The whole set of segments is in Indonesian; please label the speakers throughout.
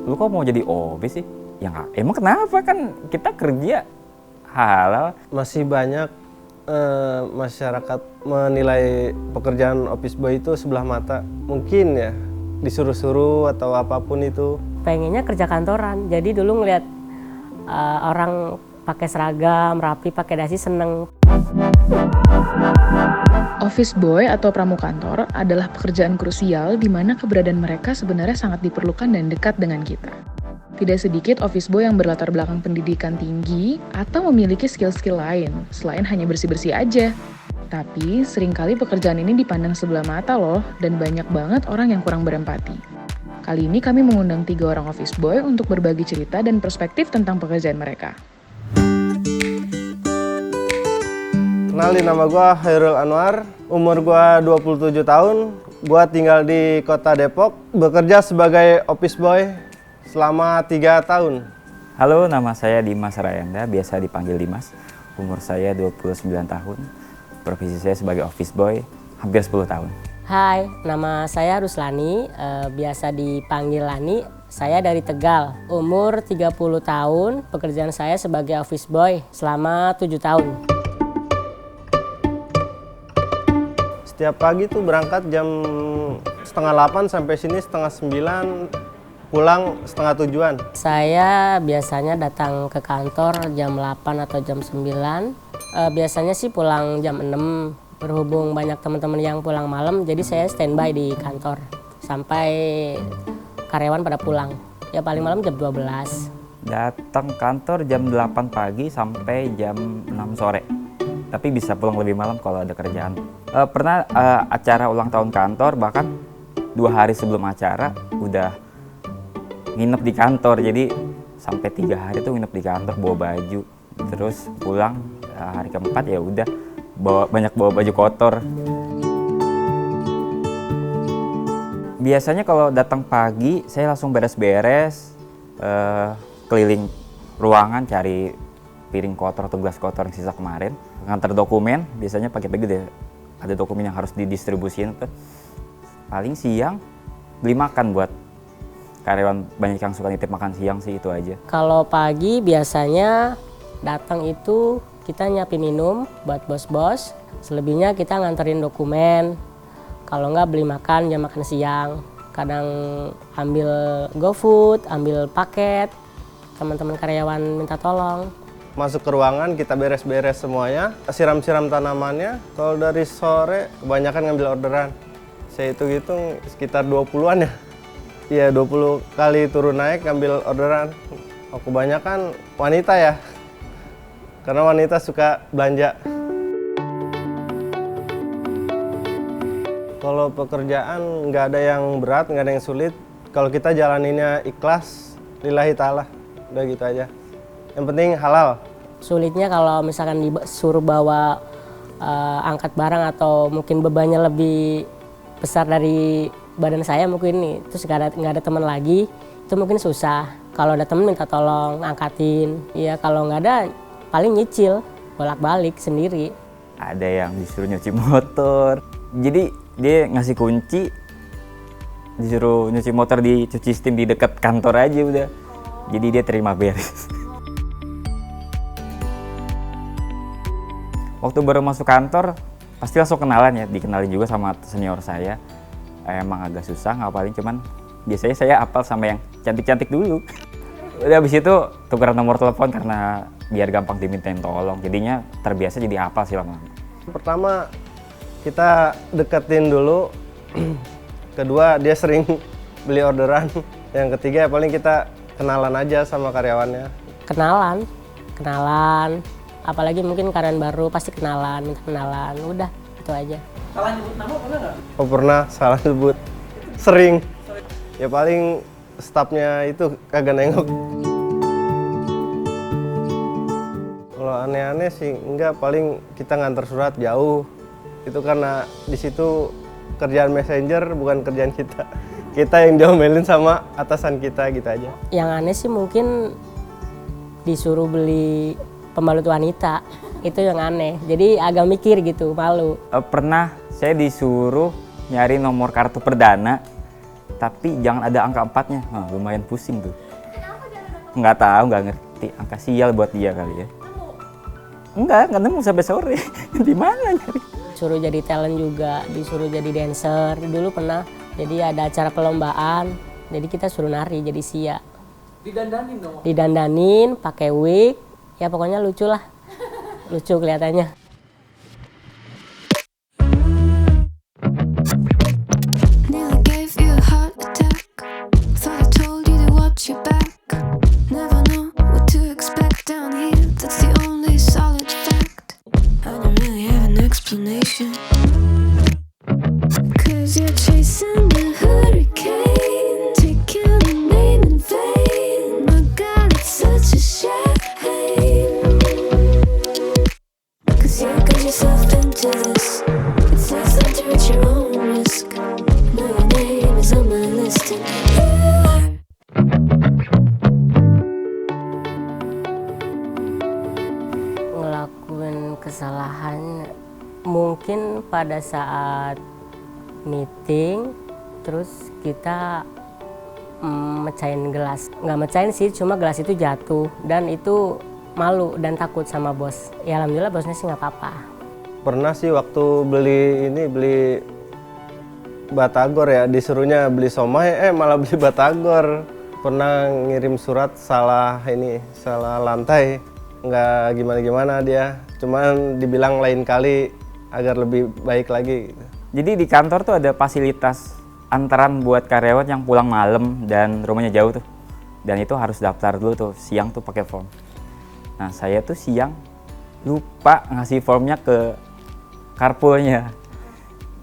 Speaker 1: lu kok mau jadi OB sih? Ya nggak, emang kenapa, kan kita kerja halal.
Speaker 2: Masih banyak masyarakat menilai pekerjaan office boy itu sebelah mata. Mungkin ya disuruh-suruh atau apapun itu.
Speaker 3: Pengennya kerja kantoran, jadi dulu ngeliat orang pakai seragam, rapi, pakai dasi seneng.
Speaker 4: Office boy atau pramukantor adalah pekerjaan krusial di mana keberadaan mereka sebenarnya sangat diperlukan dan dekat dengan kita. Tidak sedikit office boy yang berlatar belakang pendidikan tinggi atau memiliki skill-skill lain, selain hanya bersih-bersih aja. Tapi, seringkali pekerjaan ini dipandang sebelah mata loh, dan banyak banget orang yang kurang berempati. Kali ini kami mengundang 3 orang office boy untuk berbagi cerita dan perspektif tentang pekerjaan mereka.
Speaker 2: Kenalin, nama gue Hairul Anwar, umur gue 27 tahun, gue tinggal di kota Depok, bekerja sebagai office boy selama 3 tahun.
Speaker 1: Halo, nama saya Dimas Rayanda, biasa dipanggil Dimas. Umur saya 29 tahun, profesi saya sebagai office boy hampir 10 tahun.
Speaker 3: Hai, nama saya Ruslani, biasa dipanggil Lani. Saya dari Tegal, umur 30 tahun, pekerjaan saya sebagai office boy selama 7 tahun.
Speaker 2: Setiap pagi tuh berangkat jam setengah 8 sampai sini setengah 9, pulang setengah 7-an.
Speaker 3: Saya biasanya datang ke kantor jam 8 atau jam 9. Biasanya sih pulang jam 6. Berhubung banyak teman-teman yang pulang malam, jadi saya standby di kantor sampai karyawan pada pulang. Ya paling malam jam 12.
Speaker 1: Datang kantor jam 8 pagi sampai jam 6 sore. Tapi bisa pulang lebih malam kalau ada kerjaan. Pernah acara ulang tahun kantor, bahkan 2 hari sebelum acara udah nginep di kantor. Jadi sampai 3 hari tuh nginep di kantor, bawa baju. Terus pulang hari keempat ya udah banyak bawa baju kotor. Biasanya kalau datang pagi saya langsung beres-beres, keliling ruangan cari piring kotor atau gelas kotor yang sisa kemarin. Ngantar dokumen, biasanya pagi-pagi deh ada dokumen yang harus didistribusin. Paling siang beli makan buat karyawan, banyak yang suka nitip makan siang sih, itu aja.
Speaker 3: Kalau pagi biasanya datang itu kita nyiapin minum buat bos-bos, selebihnya kita nganterin dokumen. Kalau nggak beli makan, jam makan siang. Kadang ambil GoFood, ambil paket, teman-teman karyawan minta tolong.
Speaker 2: Masuk ke ruangan, kita beres-beres semuanya, siram-siram tanamannya. Kalau dari sore, kebanyakan ngambil orderan. Saya hitung-hitung sekitar 20-an ya. Iya, 20 kali turun naik ngambil orderan. Oh, kebanyakan wanita ya, karena wanita suka belanja. Kalau pekerjaan nggak ada yang berat, nggak ada yang sulit. Kalau kita jalaninnya ikhlas, lillahi ta'ala, udah gitu aja. Yang penting halal.
Speaker 3: Sulitnya kalau misalkan disuruh bawa angkat barang atau mungkin bebannya lebih besar dari badan saya mungkin nih, terus nggak ada teman lagi, itu mungkin susah. Kalau ada teman minta tolong angkatin, ya kalau nggak ada paling nyicil bolak-balik sendiri.
Speaker 1: Ada yang disuruh nyuci motor, jadi dia ngasih kunci, disuruh nyuci motor di cuci steam di dekat kantor aja udah. Jadi dia terima beres. Waktu baru masuk kantor, pasti langsung kenalan ya, dikenalin juga sama senior saya. Emang agak susah ngapalin, cuman biasanya saya apal sama yang cantik-cantik dulu. Udah habis itu tukeran nomor telepon karena biar gampang dimintain tolong. Jadinya terbiasa jadi apal sih lama-lama.
Speaker 2: Pertama, kita deketin dulu. Kedua, dia sering beli orderan. Yang ketiga, ya paling kita kenalan aja sama karyawannya.
Speaker 3: Kenalan. Apalagi mungkin karyawan baru pasti kenalan, minta kenalan, udah itu aja.
Speaker 5: Salah nyebut nama pernah nggak?
Speaker 2: Oh pernah, salah sebut. Sering. Ya paling stafnya itu kagak nengok. Kalau aneh-aneh sih enggak, paling kita ngantar surat jauh. Itu karena di situ kerjaan messenger bukan kerjaan kita. Kita yang diomelin sama atasan kita gitu aja.
Speaker 3: Yang aneh sih mungkin disuruh beli pembalut wanita, itu yang aneh. Jadi agak mikir gitu, malu.
Speaker 1: Pernah saya disuruh nyari nomor kartu perdana tapi jangan ada angka 4-nya. Nah, lumayan pusing tuh. Nggak tahu, nggak ngerti. Angka sial buat dia kali ya. Nggak nemu sampai sore. Di mana nyari?
Speaker 3: Suruh jadi talent juga, disuruh jadi dancer. Dulu pernah, jadi ada acara perlombaan, jadi kita suruh nari jadi Sia.
Speaker 5: Didandanin dong.
Speaker 3: Didandanin, pakai wig, ya pokoknya lucu lah. Lucu kelihatannya.
Speaker 6: Nearly gave you a heart attack. Thought I told you to watch your back. Never know what to expect down here. That's the only solid fact. I don't really have an explanation. 'Cause you're chasing a hurricane, taking a name in vain. My God, it's such a shame. 'Cause you got yourself into this. It's not time to reach your own risk. Know your name is on my list and here.
Speaker 3: Ngelakuin kesalahan mungkin pada saat meeting, terus kita mecahin gelas. Nggak mecahin sih, cuma gelas itu jatuh dan itu malu dan takut sama bos. Ya alhamdulillah bosnya sih nggak apa-apa.
Speaker 2: Pernah sih waktu beli batagor ya, disuruhnya beli somai, malah beli batagor. Pernah ngirim surat salah lantai, nggak gimana-gimana dia. Cuman dibilang lain kali agar lebih baik lagi.
Speaker 1: Jadi di kantor tuh ada fasilitas antaran buat karyawan yang pulang malam dan rumahnya jauh tuh. Dan itu harus daftar dulu tuh, siang tuh pakai form. Nah, saya tuh siang lupa ngasih formnya ke carpoolnya.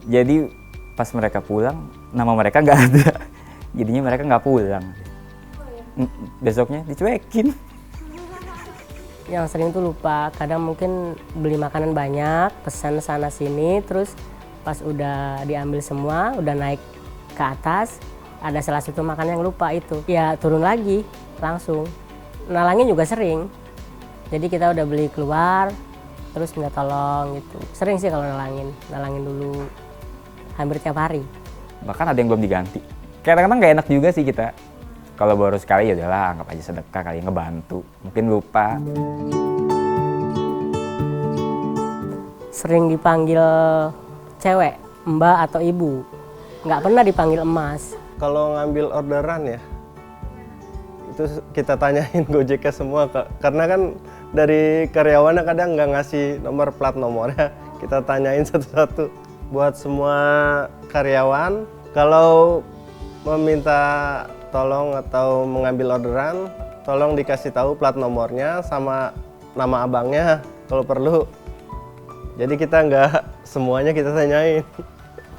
Speaker 1: Jadi pas mereka pulang, nama mereka nggak ada. Jadinya mereka nggak pulang. Besoknya dicuekin.
Speaker 3: Yang sering tuh lupa, kadang mungkin beli makanan banyak, pesan sana sini, terus pas udah diambil semua, udah naik ke atas, ada salah satu makanan yang lupa itu. Ya turun lagi, langsung. Nalangin juga sering. Jadi kita udah beli keluar, terus minta tolong gitu. Sering sih kalau nalangin dulu. Hampir tiap hari.
Speaker 1: Bahkan ada yang belum diganti. Kadang-kadang nggak enak juga sih kita. Kalau baru sekali ya udahlah, anggap aja sedekah kali, ngebantu. Mungkin lupa.
Speaker 3: Sering dipanggil cewek, mbak atau ibu. Nggak pernah dipanggil emas.
Speaker 2: Kalau ngambil orderan ya, itu kita tanyain Gojeknya semua, karena kan dari karyawannya kadang nggak ngasih nomor plat nomornya. Kita tanyain satu-satu. Buat semua karyawan, kalau meminta tolong atau mengambil orderan, tolong dikasih tahu plat nomornya sama nama abangnya kalau perlu. Jadi kita nggak semuanya kita tanyain.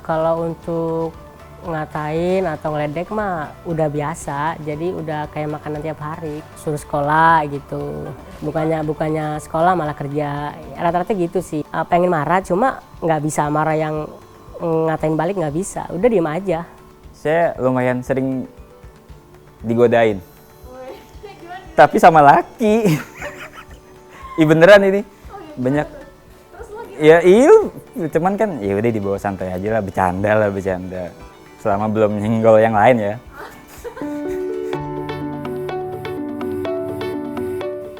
Speaker 3: Kalau untuk ngatain atau ngeledek mah udah biasa, jadi udah kayak makanan tiap hari. Suruh sekolah gitu, bukannya sekolah malah kerja. Rata-rata gitu sih. Pengen marah cuma nggak bisa marah yang ngatain balik, nggak bisa. Udah diem aja.
Speaker 1: Saya lumayan sering digodain. Tapi sama laki. Ih beneran ini. Banyak. Ya iya, cuman kan ya udah dibawa santai aja lah, bercanda. Selama belum nyenggol yang lain ya.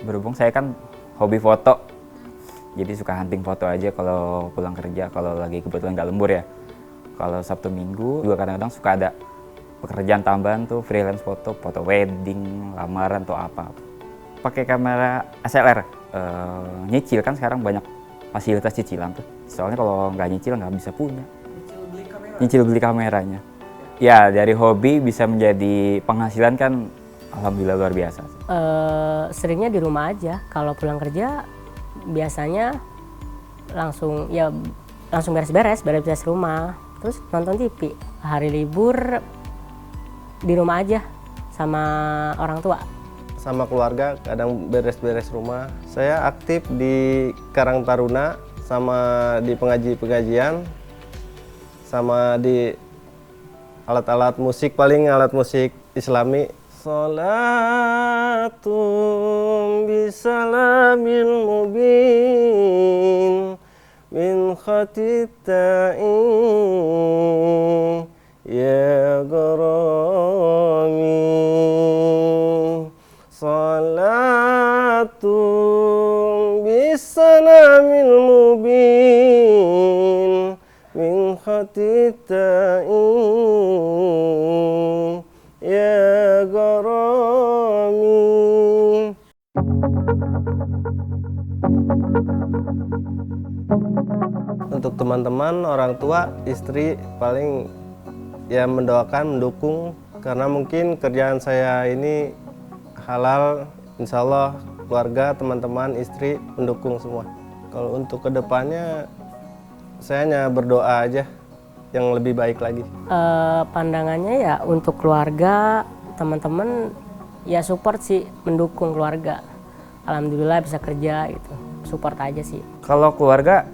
Speaker 1: Berhubung saya kan hobi foto. Jadi suka hunting foto aja kalau pulang kerja, kalau lagi kebetulan nggak lembur ya. Kalau Sabtu Minggu juga kadang-kadang suka ada pekerjaan tambahan tuh, freelance foto wedding, lamaran atau apa. Pakai kamera SLR, nyicil kan sekarang banyak fasilitas cicilan tuh. Soalnya kalau nggak nyicil nggak bisa punya. Nyicil beli kameranya. Ya dari hobi bisa menjadi penghasilan kan alhamdulillah luar biasa.
Speaker 3: Seringnya di rumah aja. Kalau pulang kerja biasanya langsung beres-beres rumah. Terus nonton TV. Hari libur di rumah aja sama orang tua.
Speaker 2: Sama keluarga kadang beres-beres rumah. Saya aktif di Karang Taruna, sama di pengajian, sama di alat-alat musik, paling alat musik Islami. Salatum bisalamil mubin min khatita'i ya gharami salatu bisalamil mubin min khatitai ya gharami. Untuk teman-teman, orang tua, istri paling ya mendoakan, mendukung karena mungkin kerjaan saya ini halal, insya Allah keluarga, teman-teman, istri mendukung semua. Kalau untuk kedepannya saya hanya berdoa aja yang lebih baik lagi.
Speaker 3: Pandangannya ya untuk keluarga, teman-teman ya support sih, mendukung keluarga. Alhamdulillah bisa kerja gitu, support aja sih.
Speaker 1: Kalau keluarga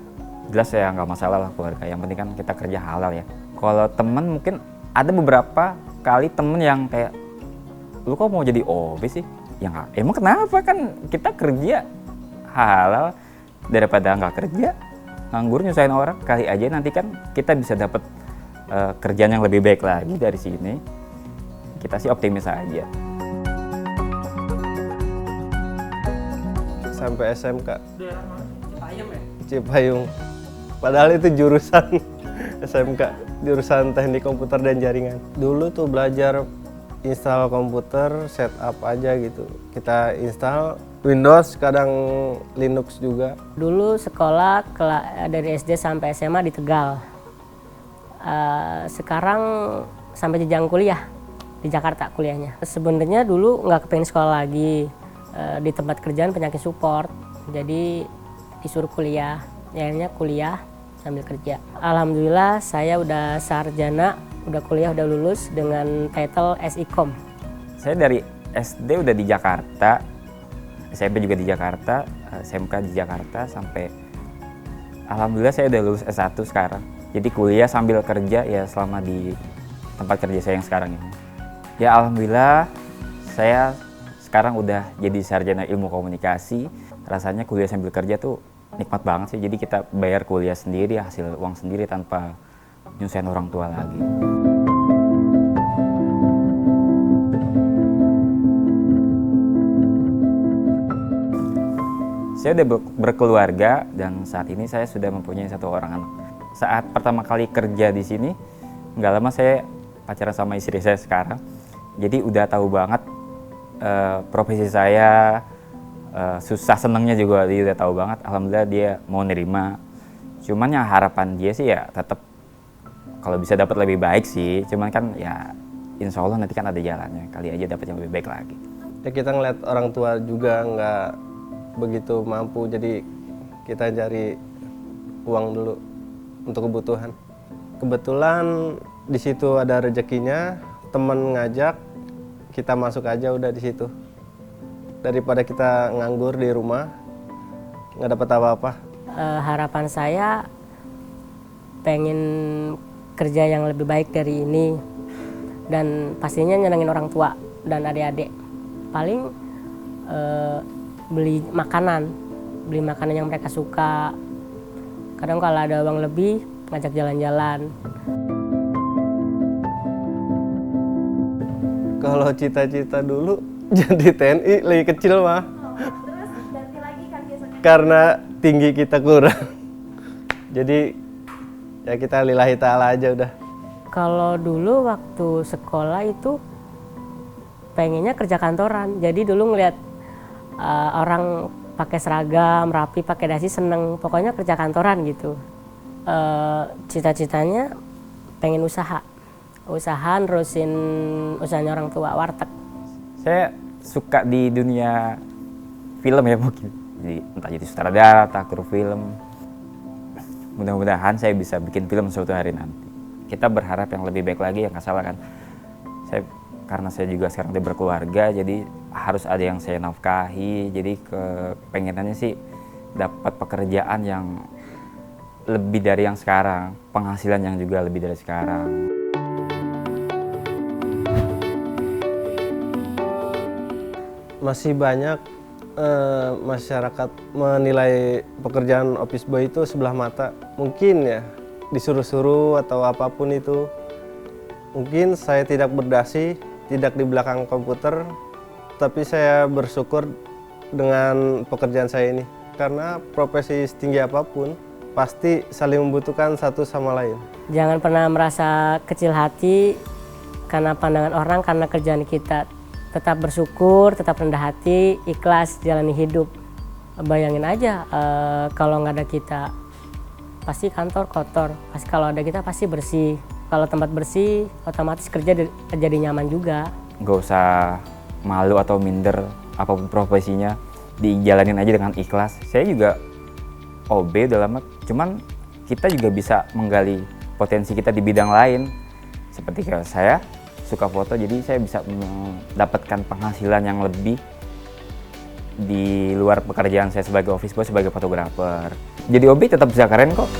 Speaker 1: jelas ya nggak masalah lah keluarga, yang penting kan kita kerja halal ya. Kalau temen mungkin ada beberapa kali temen yang kayak, lu kok mau jadi OB sih? Ya nggak, emang kenapa, kan kita kerja halal daripada nggak kerja nganggur nyusahin orang. Kali aja nanti kan kita bisa dapat kerjaan yang lebih baik lagi dari sini. Kita sih optimis aja.
Speaker 2: Sampai SMK
Speaker 5: Daerah mana? Cipayung ya?
Speaker 2: Cipayung. Padahal itu jurusan SMK, jurusan teknik komputer dan jaringan. Dulu tuh belajar install komputer, setup aja gitu. Kita install Windows, kadang Linux juga.
Speaker 3: Dulu sekolah dari SD sampai SMA di Tegal. Sekarang sampai jenjang kuliah di Jakarta kuliahnya. Sebenarnya dulu nggak kepengen sekolah lagi, di tempat kerjaan penyakit support. Jadi disuruh kuliah, akhirnya kuliah sambil kerja. Alhamdulillah saya udah sarjana, udah kuliah, udah lulus dengan title SIKOM.
Speaker 1: Saya dari SD udah di Jakarta, SMP juga di Jakarta, SMK di Jakarta, sampai alhamdulillah saya udah lulus S1 sekarang. Jadi kuliah sambil kerja ya selama di tempat kerja saya yang sekarang ini. Ya alhamdulillah saya sekarang udah jadi sarjana ilmu komunikasi. Rasanya kuliah sambil kerja tuh nikmat banget sih. Jadi kita bayar kuliah sendiri, hasil uang sendiri tanpa nyusahin orang tua lagi. Saya udah berkeluarga dan saat ini saya sudah mempunyai 1 orang anak. Saat pertama kali kerja di sini, nggak lama saya pacaran sama istri saya sekarang. Jadi udah tahu banget profesi saya, susah senengnya juga dia udah tahu banget. Alhamdulillah dia mau nerima. Cuman yang harapan dia sih ya tetap kalau bisa dapat lebih baik sih. Cuman kan ya insya Allah nanti kan ada jalannya. Kali aja dapat yang lebih baik lagi.
Speaker 2: Ya kita ngeliat orang tua juga nggak begitu mampu, jadi kita cari uang dulu untuk kebutuhan. Kebetulan di situ ada rezekinya, teman ngajak, kita masuk aja udah di situ. Daripada kita nganggur di rumah, nggak dapat apa-apa.
Speaker 3: Harapan saya pengen kerja yang lebih baik dari ini dan pastinya nyenengin orang tua dan adik-adik. Paling beli makanan yang mereka suka. Kadang kalau ada uang lebih ngajak jalan-jalan.
Speaker 2: Kalau cita-cita dulu jadi TNI lagi kecil mah.
Speaker 7: Terus ganti lagi kan biasanya.
Speaker 2: Karena tinggi kita kurang. Jadi ya kita lillahi ta'ala aja udah.
Speaker 3: Kalau dulu waktu sekolah itu pengennya kerja kantoran. Jadi dulu ngeliat orang pakai seragam, rapi, pakai dasi, seneng. Pokoknya kerja kantoran gitu. Cita-citanya pengen usaha nerusin usahanya orang tua, warteg.
Speaker 1: Saya suka di dunia film ya mungkin. Jadi entah jadi sutradara, entah kru film. Mudah-mudahan saya bisa bikin film suatu hari nanti. Kita berharap yang lebih baik lagi, yang nggak salah kan. Karena saya juga sekarang udah berkeluarga, jadi harus ada yang saya nafkahi. Jadi kepengenannya sih dapat pekerjaan yang lebih dari yang sekarang, penghasilan yang juga lebih dari sekarang.
Speaker 2: Masih banyak masyarakat menilai pekerjaan office boy itu sebelah mata. Mungkin ya disuruh-suruh atau apapun itu. Mungkin saya tidak berdasi, tidak di belakang komputer, tapi saya bersyukur dengan pekerjaan saya ini. Karena profesi setinggi apapun, pasti saling membutuhkan satu sama lain.
Speaker 3: Jangan pernah merasa kecil hati karena pandangan orang, karena kerjaan kita. Tetap bersyukur, tetap rendah hati, ikhlas jalani hidup. Bayangin aja kalau nggak ada kita, pasti kantor kotor. Pasti kalau ada kita pasti bersih. Kalau tempat bersih, otomatis kerja jadi nyaman juga.
Speaker 1: Nggak usah malu atau minder apapun profesinya, dijalanin aja dengan ikhlas. Saya juga OB udah lama, cuman kita juga bisa menggali potensi kita di bidang lain. Seperti kayak saya suka foto, jadi saya bisa mendapatkan penghasilan yang lebih di luar pekerjaan saya sebagai office boy, sebagai fotografer. Jadi OB tetap bisa keren kok.